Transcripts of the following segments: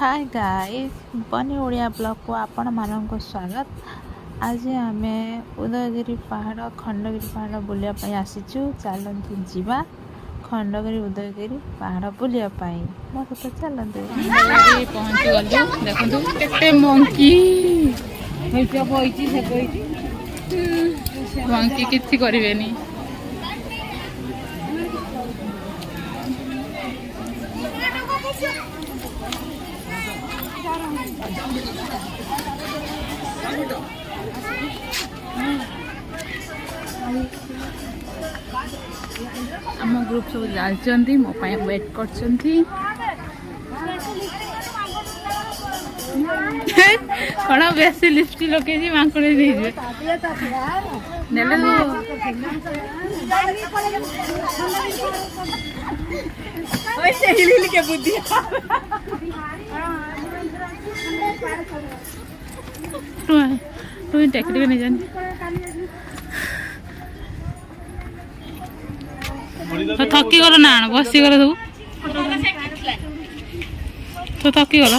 Hi guys बनी Odia blog को आपण मानक स्वागत। आज आम उदयगिरी पहाड़ खंडगिरी पहाड़ बुलिया आसीचु। चलतु जीवा खंडगिरी उदयगिरी पहाड़ बुलिया मो सहित चलतु। पहुंची गलु देखु केते मंकी मंकी किछि करिवेनी। आम ग्रुप सब जाती मो वेट कर कौन बेसी लिपस्टिक लगे मांकड़े बुद्धि तुम टेक्निक नहीं जानी तो थकी गल ना बसी गल सब तो थकी गल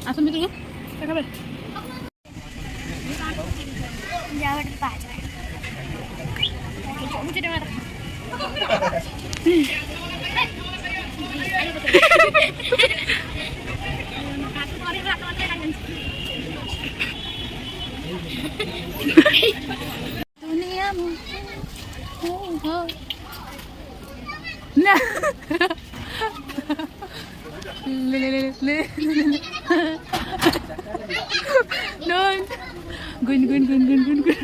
आस मित्र गुन गुन गुन गुन गुन गुन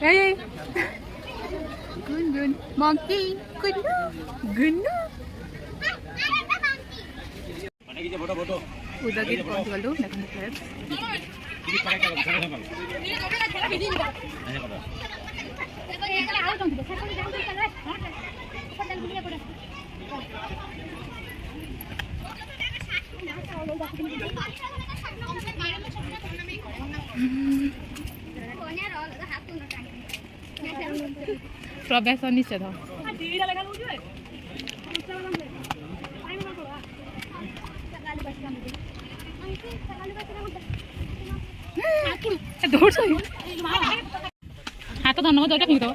hey gun gun monkey gunnu gunnu Udayagiri पहुंची गलु प्रवेश निषेध हाथ धन दुटा फिंग दो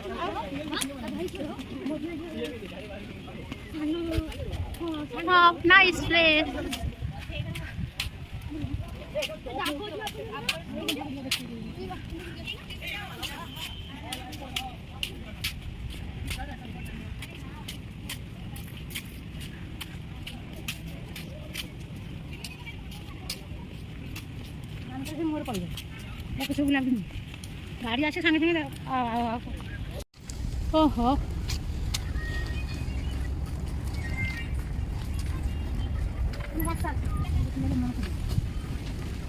नाइस प्लेस गाड़ी आसे संगे संगे ओहो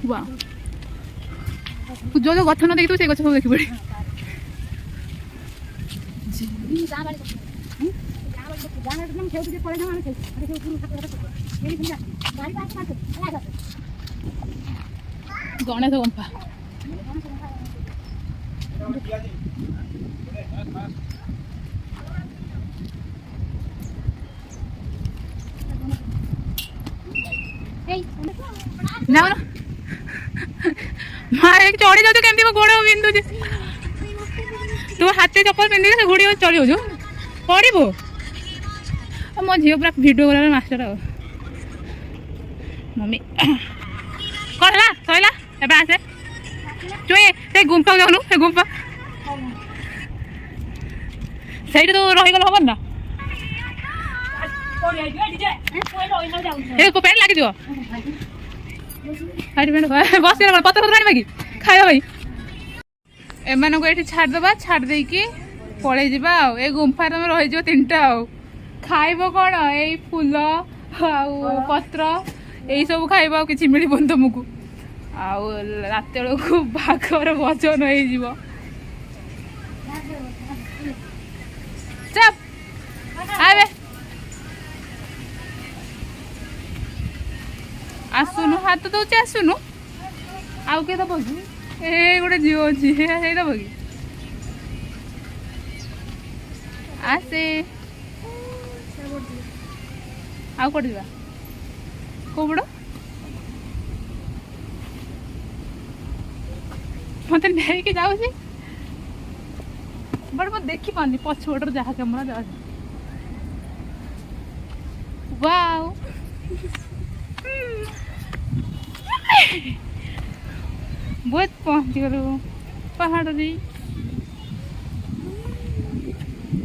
वाह जो जो गठ न देखी से गछ सब देखी पड़े गणेश गुंफा ना मारे चढ़ी जाऊ केमती गोड़ बिंदु तू हाथ चप्पल पिंधि से घोड़ी चढ़ी जाऊ पड़ो मो झील पूरा भिडियो करा मास्टर आ मम्मी कौन है सैला एबे आसे चुए से गुंफा जाऊनु से गुंफा सही तो रही गल हबन ना को पेन लगी दियो अरे मैंने बस पतर पतर आनी खाया भाई एमान को ये छाड़ देकी पड़े जा ए गुंफा तुम रही 3टा खाइब कौन ये फूल पत्र यही सब खाइब कि मिलबन तुमको रात बेलू बाघर वजन हो चप आवे हाथ दौचे आसुनु आउ के दब कि ए गोटे झील अच्छी से दब कि आसे आउ कौट जा कौ बड़ मत नहीं जाऊँ बट मैं देखी पानी पछपटर जहाँ कैमरा जा वाओ बहुत पहुँच गलु पहाड़ रे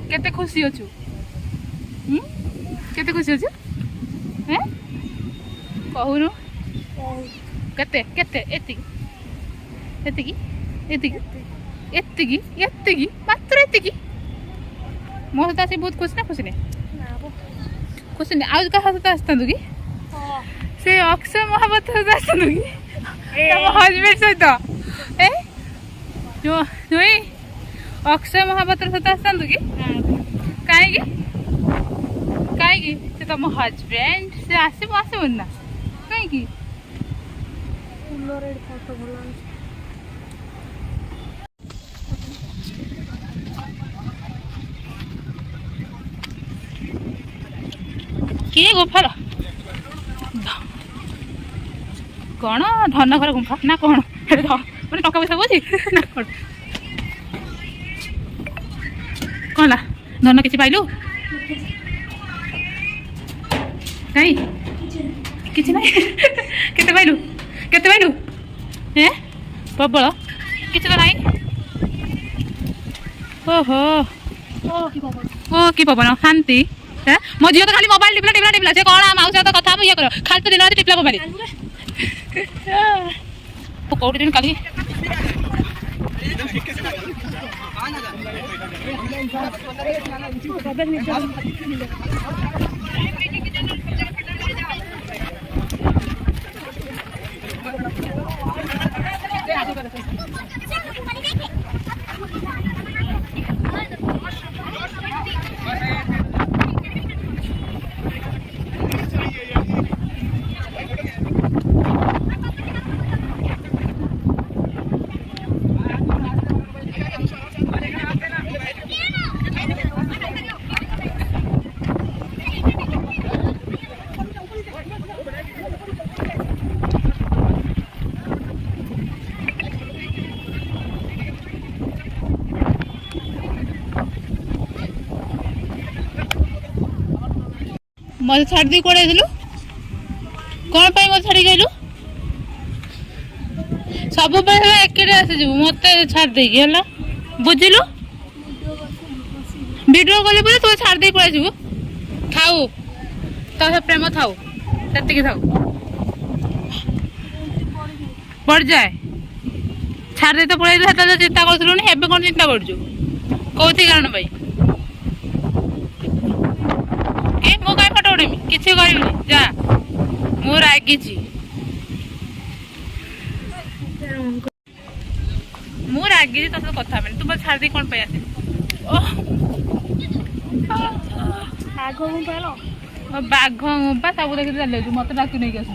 केते खुशी अच्छु केते खुशी अच्छु हैं कहूनु केते केते एतिकी एतिकी एतिकी एतिकी एतिकी मात्र एतिकी मो सहित आसी बहुत खुश ना खुशी नहीं खुशी नहीं आज क्या सहित आसता कि से अक्षय महापात्र सहित आसता कि हजबैंड सहित ए जो जो अक्षय महापात्र सहित आसता कि कहीं कहीं से तुम हजबैंड से आसब आसबन ना कहीं किए गुफा कौन धन घर गुंफा ना कौन मैंने टका पैसा बोझी ना कौन कौन धन किसी पाइलु कहीं किसी ना केते पाइलु हैं प्रबल किसी तो नहीं ओहो ओ कि पवन शांति मो झील तो खाली मोबाइल टिपला टिपला टिपला से कौन माउस सहित कथा ये कर खाली तो दिन रात टिपला मोबाइल कौटी दिन काली मत छाड़ दी कौन आइलु कौन पाई मत छाड़ी गलु सब एके आसी मत छाड़ देगी है बुझिलु वीडियो कले बोले तू छाड़ दे पड़े जीवु थाऊ तो प्रेम थाऊ से थाऊ पड़ जाए छाड़ दे तो पड़े चिंता करूँ कौन चिंता करूँ कौन कारण भाई मो कहीं फटो उठेमी किसी कर जा मो रागी मु रागी तो कथा तू बस छाड़ दी कौन पे आसे बाघ गुंफा सब देखी चल मत डाक नहीं आस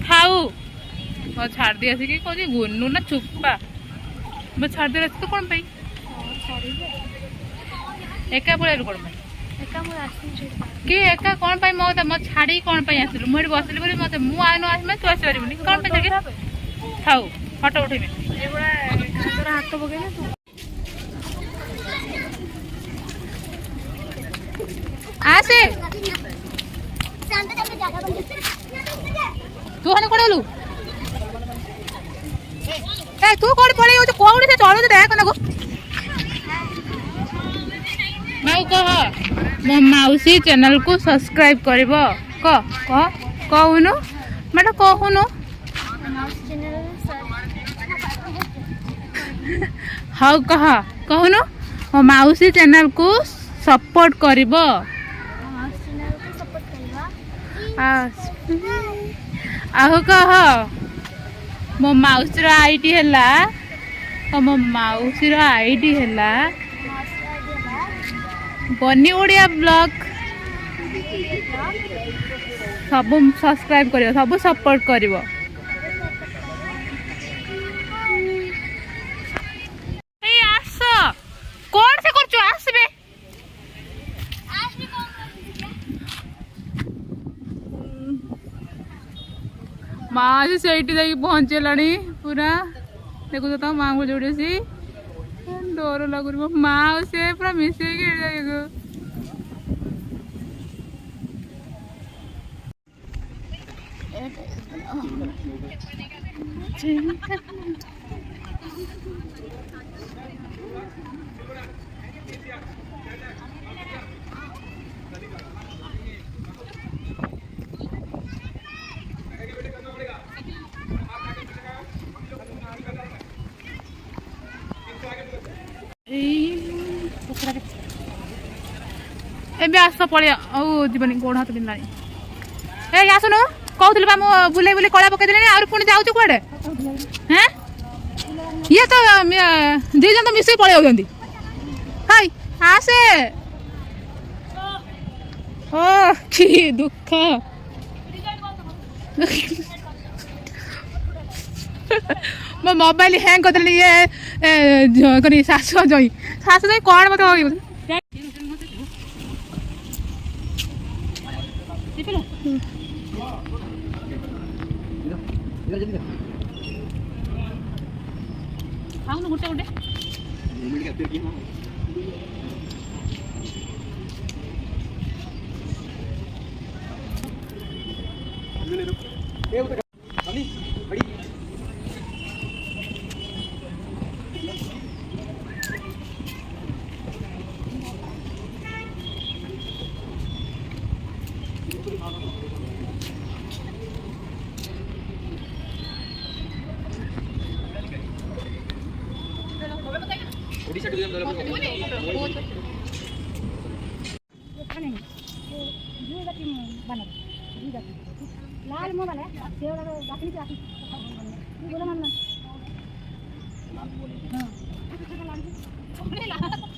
खाऊ छाड़ दी आसिक कौन गुनू ना चुप्पा मैं छाड़ दे तो कौन पाई एका पड़े कौन कि एका कौन पाई मत छाड़ी कौन पाई आसिलु मुझे बसली बोली मत मु आइनो आस तू आसी पारिबनी कौन पाई थाऊ फटो उठेबी हाथ पकड़ आसे तू हने कोड़लु ए तू कोड पड़े हो कोड से चलो देख ना को मैं कह मो माउसी चैनल को सब्सक्राइब करबो कहूनु मैं कहूनु हाँ कहूनु मो माउसी चैनल को सपोर्ट करबो आहो कह मो माउसी आईडी है मो माउसी आईडी है बनी ओडिया ब्लॉग सब सब्सक्राइब करियो सब सपोर्ट करियो। ए आस कोन से करछु आसबे माँ से सही जाकि पहुँचलानी पूरा देखो तो माँ को जोड़े सी डर लगुन माँ से पूरा मिसे एबे आस पड़िया औ जीवनी गोड़ हाथ बिंदानी ए आसुनु कहउथले बा मो बुले बुले कळा पके देले और पुणी जाउछु कोडे हैं ये तो दी जन तो मिसे पळे होजंती हाय आसे ओ की दुख मो मोबाइल हैंग कर देले ये कनी सासु जई कोन मत होई खाऊन गुटे गुटे लाल मोबाइल है सेवड़ा बाकी से आती बोला मानना हां